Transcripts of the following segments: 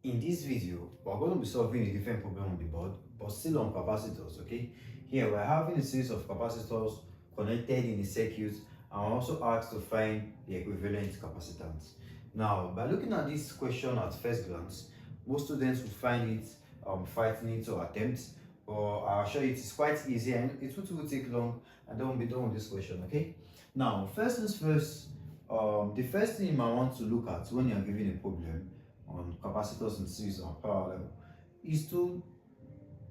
In this video, we're going to be solving a different problem on the board, but still on capacitors, okay? Here, we're having a series of capacitors connected in a circuit, and we're also asked to find the equivalent capacitance. Now, by looking at this question at first glance, most students will find it frightening to attempt, but I'll show you it is quite easy and it will take long, and then we'll be done with this question, okay? Now, first things first, the first thing you might want to look at when you're given a problem on capacitors in series or parallel is to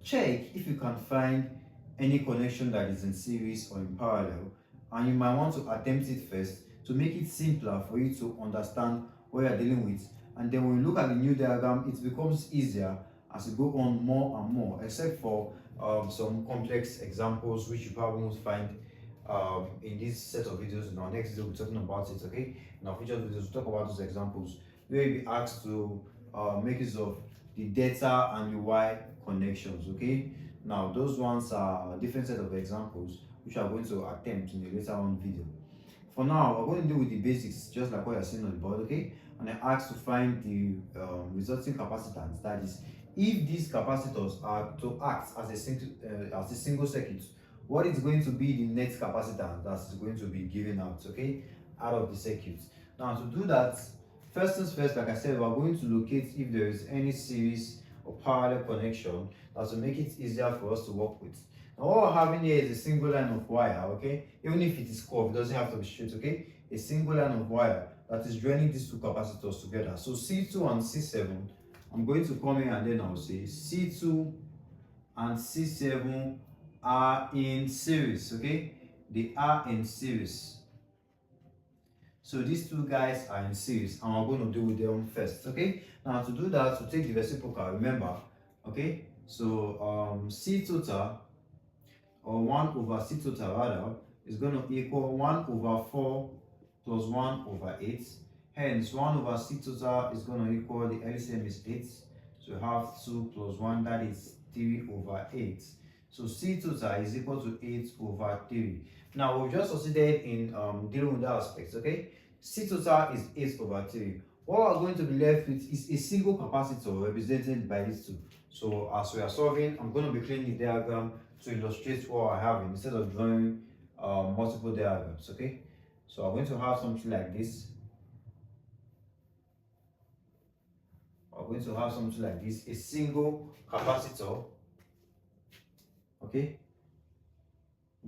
check if you can find any connection that is in series or in parallel, and you might want to attempt it first to make it simpler for you to understand what you're dealing with. And then when you look at the new diagram, it becomes easier as you go on more and more, except for some complex examples which you probably won't find in this set of videos. In our next video, we'll be talking about it, okay? In our future videos, we'll talk about those examples where you'll be asked to make use of the delta and the y connections, okay? Now, those ones are a different set of examples which I'm going to attempt in a later on video. For now, we're going to do with the basics, just like what you're seeing on the board, okay? And I asked to find the resulting capacitance. That is, if these capacitors are to act as a single circuit, what is going to be the net capacitance that is going to be given out, okay, out of the circuit. Now, to do that, first things first, like I said, we're going to locate if there is any series or parallel connection that will make it easier for us to work with. Now, what we're having here is a single line of wire, okay? Even if it is curved, it doesn't have to be straight, okay? A single line of wire that is joining these two capacitors together. So C2 and C7, I'm going to come here and then I'll say C2 and C7 are in series, okay? They are in series. So these two guys are in series, and we're going to do with them first, okay? Now, to do that, to take the reciprocal, remember, okay? So C total, or 1 over C total rather, is going to equal 1 over 4 plus 1 over 8. Hence, 1 over C total is going to equal, the LCM is 8. So we have 2 plus 1, that is 3 over 8. So C total is equal to 8 over 3. Now, we've just succeeded in dealing with that aspect, okay? C total is 8 over 3. What we're going to be left with is a single capacitor represented by these two. So, as we are solving, I'm going to be cleaning the diagram to illustrate what I have instead of drawing multiple diagrams, okay? So, I'm going to have something like this. I'm going to have something like this, a single capacitor, okay?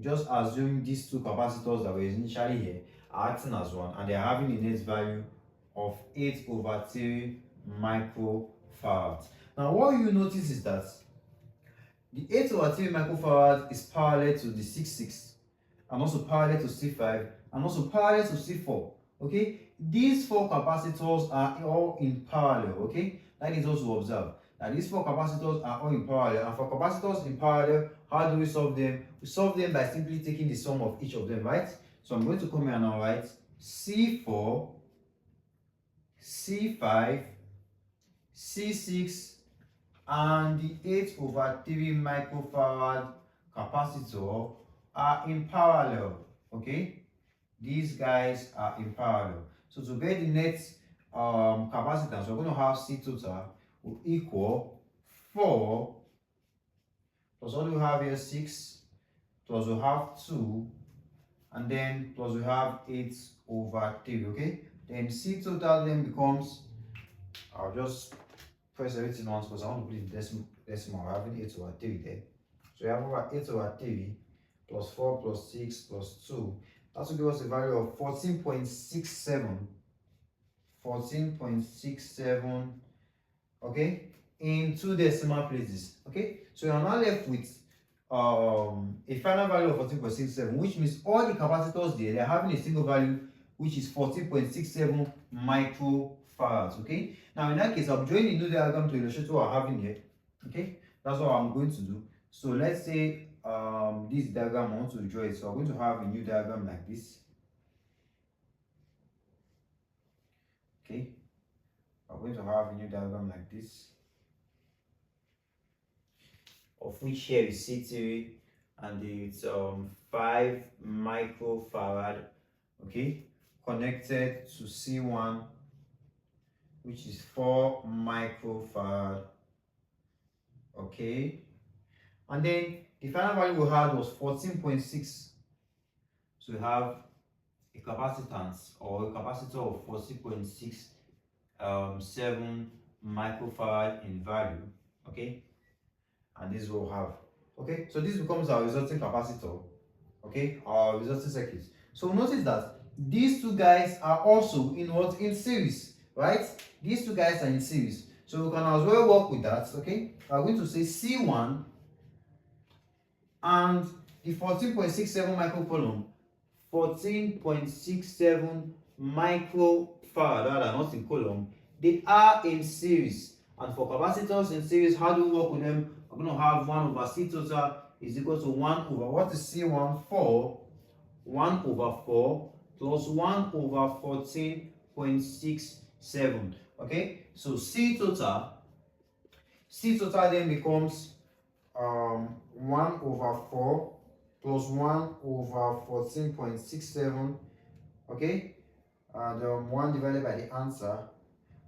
Just assume these two capacitors that were initially here are acting as one, and they are having a net value of 8 over 3 microfarads. Now, what you notice is that the 8 over 3 microfarad is parallel to the 6,6, and also parallel to C5, and also parallel to C4. Okay, these four capacitors are all in parallel. Okay, that is also observe that these four capacitors are all in parallel. And for capacitors in parallel, how do we solve them? We solve them by simply taking the sum of each of them, right? So I'm going to come here and I'll write C4, C5, C6, and the 8 over 3 microfarad capacitor are in parallel. Okay, these guys are in parallel. So to get the net capacitance, we're going to have C total will equal 4 plus what do we have here, 6, plus we have 2, and then plus we have 8 over 3, okay? Then C total then becomes, I'll just press everything once because I want to put it in decimal. We're having 8 over 3 there. So we have over 8 over 3 plus 4 plus 6 plus 2. That will give us a value of 14.67. 14.67, okay, in 2 decimal places, okay? So you're now left with a final value of 14.67, which means all the capacitors there, they're having a single value, which is 14.67 microfarads, okay? Now, in that case, I'll join the new diagram to illustrate what I'm having here, okay? That's what I'm going to do. So let's say this diagram I want to draw it. So I'm going to have a new diagram like this. Okay, I'm going to have a new diagram like this, of which here is C3 and it's 5 microfarad, okay, connected to C1 which is 4 microfarad. Okay, and then the final value we had was 14.6. So we have a capacitance or a capacitor of 14.6 7 microfarad in value. Okay, and this will have. Okay, so this becomes our resulting capacitor. Okay, our resulting circuit. So notice that these two guys are also in what? In series, right? These two guys are in series, so we can as well work with that. Okay, we're going to say C1 and the 14.67 microcoulomb, 14.67 microfarad, rather not in coulomb, they are in series. And for capacitors in series, how do we work with them? We're going to have 1 over C total is equal to 1 over, what is C1? 4, 1 over 4 plus 1 over 14.67. Okay, so C total then becomes 1 over 4 plus 1 over 14.67. Okay, and 1 divided by the answer,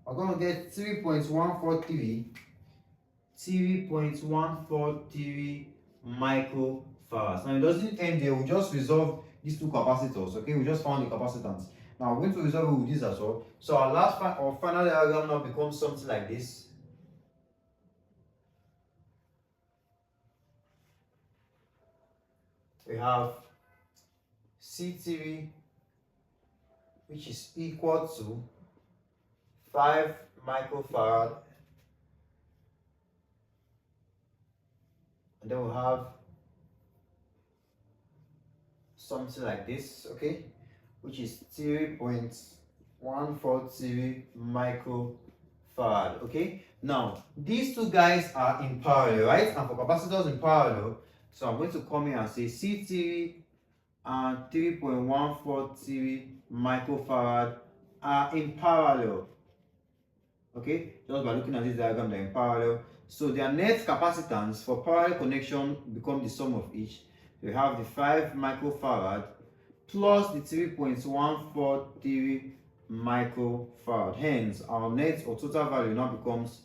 we're going to get 3.143 microfarads. Now it doesn't end there, we just resolve these two capacitors. Okay, we just found the capacitance. Now we're going to resolve it with this as well. So our last or final diagram now becomes something like this. We have C3, which is equal to 5 microfarad, and then we have something like this, okay, which is 3.143 microfarad. Okay, now these two guys are in parallel, right? And for capacitors in parallel, so I'm going to come here and say C3 and 3.143 microfarad are in parallel. Okay, just by looking at this diagram, they're in parallel. So their net capacitance for parallel connection become the sum of each. We have the 5 microfarad plus the 3.143 microfarad. Hence, our net or total value now becomes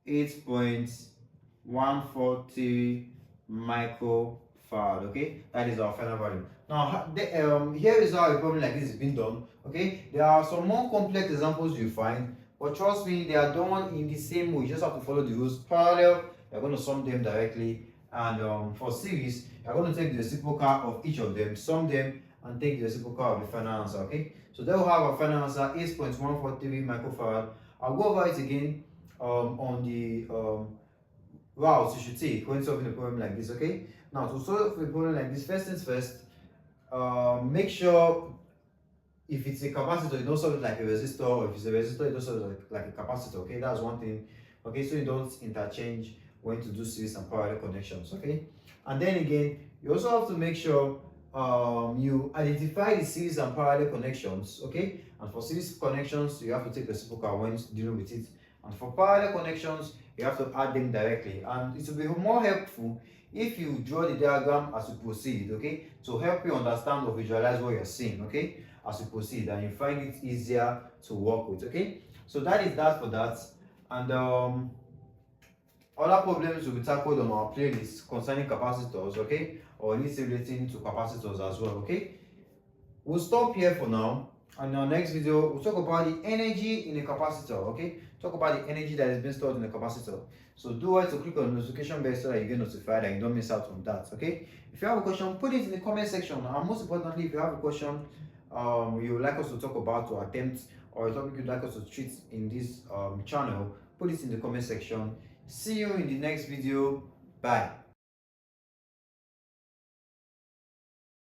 8.143 microfarad. Okay, that is our final value. Now, here is how a problem like this is being done. Okay, there are some more complex examples you find, but trust me, they are done in the same way. You just have to follow the rules. Parallel, you're going to sum them directly, and for series, you're going to take the reciprocal of each of them, sum them, and take the reciprocal of the final answer. Okay, so there we have our final answer, 8.143 microfarad. I'll go over it again on the routes you should take when solving a problem like this. Okay, now to solve a problem like this, first things first, make sure if it's a capacitor, you don't solve it like a resistor, or if it's a resistor, you don't solve it like a capacitor. Okay, that's one thing. Okay, so you don't interchange when to do series and parallel connections. Okay, and then again, you also have to make sure you identify the series and parallel connections. Okay, and for series connections, you have to take reciprocal when dealing with it, and for parallel connections, you have to add them directly. And it will be more helpful if you draw the diagram as you proceed. Okay, to help you understand or visualize what you're seeing. Okay, as you proceed, and you find it easier to work with. Okay, so that is that for that. And other problems will be tackled on our playlist concerning capacitors, okay, or anything relating to capacitors as well. Okay, we'll stop here for now, and in our next video we'll talk about the energy in a capacitor. Okay, talk about the energy that is being stored in a capacitor. So do well to click on the notification bell so that you get notified and you don't miss out on that. Okay, if you have a question, put it in the comment section, and most importantly, if you have a question you would like us to talk about or attempt, or a topic you'd like us to treat in this channel, put it in the comment section. See you in the next video. Bye.